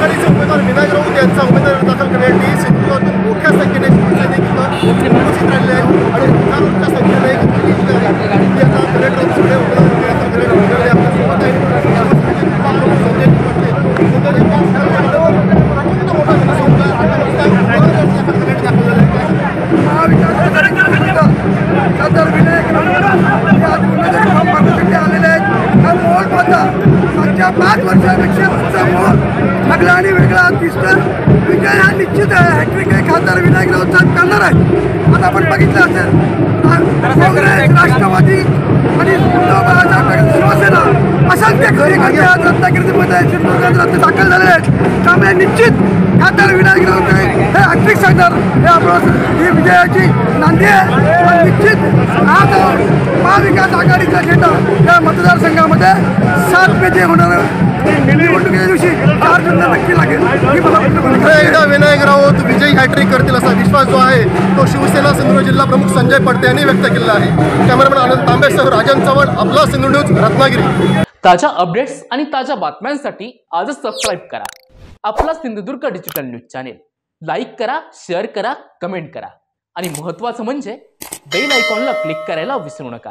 आघाडीचे उमेदवार विनायक राऊत यांचा उमेदवारी दाखल करण्यासाठी सिंधुदुर्गातून मोठ्या संख्येने शिवसैनिक उपस्थित राहिले आहेत आणि हजारोंच्या संख्येने खासदार विनायक आलेले आहेत. हा मोल माझा मागच्या 5 वर्षापेक्षा लागला आणि वेगळा दिसतं. विजय हा निश्चित आहे. हॅट्रिक हे खासदार विनायक राऊत साहेब करणार आहे. आता आपण बघितलं असेल काँग्रेस, राष्ट्रवादी आणि शिवसेना असंख्य कार्यकर्ते आज रत्नागिरीमध्ये सिंधुदुर्गात दाखल झालेले आहेत. त्यामुळे निश्चित खासदार विनायक राऊत हे हॅट्रिक सांगणार हे आपण ही विजयाची नांदी आहे. निश्चित आज महाविकास आघाडीचा झेंडा या मतदारसंघामध्ये 7 पेजे होणार निवडणुकीच्या दिवशी 4 जूनला नक्की लागेल. एकदा विनायक राऊत विजयी हॅट्रिक करतील असा विश्वास जो आहे तो शिवसेना सिंधुदुर्ग जिल्हा प्रमुख संजय पडते यांनी व्यक्त केला आहे. कॅमेरामॅन आनंद तांबेसह राजन चव्हाण, आपला सिंधुदुर्ग न्यूज, रत्नागिरी. ताज्या अपडेट्स आणि ताज्या बातम्यांसाठी आजच सबस्क्राईब करा आपला Sindhudurg digital news channel. Like करा, शेअर करा, कमेंट करा आणि महत्त्वाचं म्हणजे बेल आयकॉनला क्लिक करायला विसरू नका.